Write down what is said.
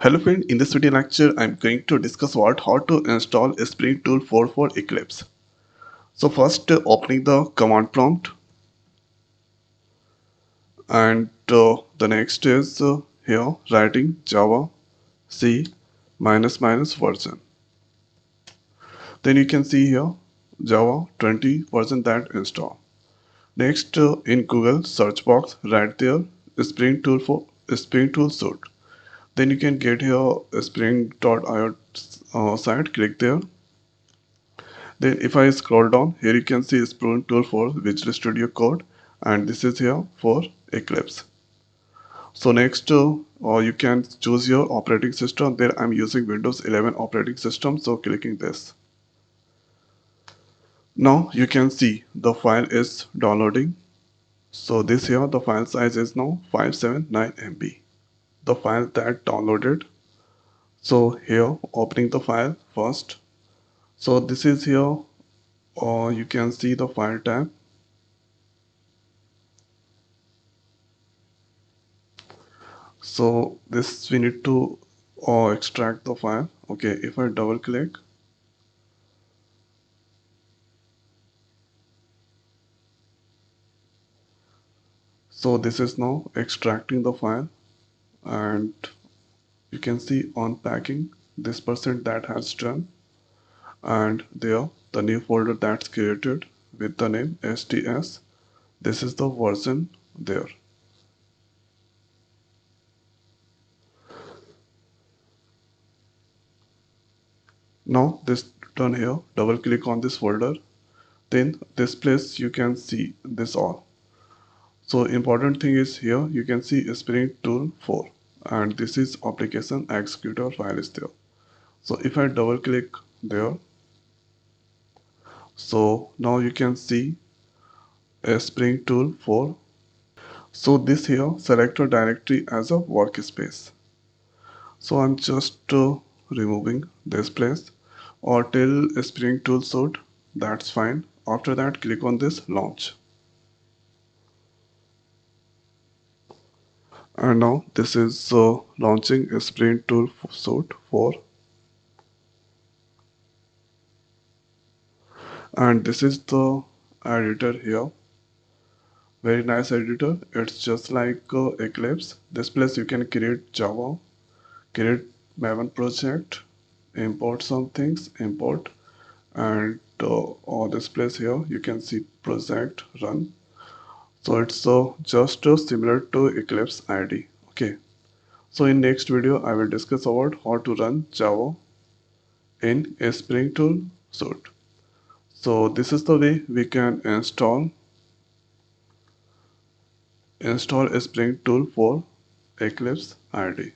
Hello friend, in this video lecture I'm going to discuss how to install Spring Tool 4 for Eclipse. So first opening the command prompt, and the next is here writing Java C version. Then you can see here Java 20 version that install. Next in Google search box right there Spring Tool for Spring Tool suite. Then you can get here spring.io site, click there. Then if I scroll down, here you can see Spring Tool for Visual Studio Code, and this is here for Eclipse. So next you can choose your operating system. There I'm using Windows 11 operating system, so clicking this. Now you can see the file is downloading. So this here the file size is now 579 MB. The file that downloaded. So here opening the file first. So this is here, you can see the file tab. So this we need to extract the file. Okay, if I double click, so this is now extracting the file, and you can see on packing this percent that has done, and there the new folder that's created with the name STS. This is the version there. Now this done here, double click on this folder, then this place you can see this all. So important thing is here you can see Spring Tool 4, and this is application executor file is there. So if I double click there, so now you can see a Spring Tool 4. So this here select a directory as a workspace. So I'm just removing this place, or till Spring Tool suite, that's fine. After that click on this launch. And now this is launching a Spring Tool suite 4. And this is the editor here. Very nice editor. It's just like Eclipse. This place you can create Java, create Maven project, import some things, import, and on this place here you can see project run. So it's just similar to Eclipse ID. Okay. So in next video I will discuss about how to run Java in a Spring Tool suite. So this is the way we can install a Spring Tool for Eclipse ID.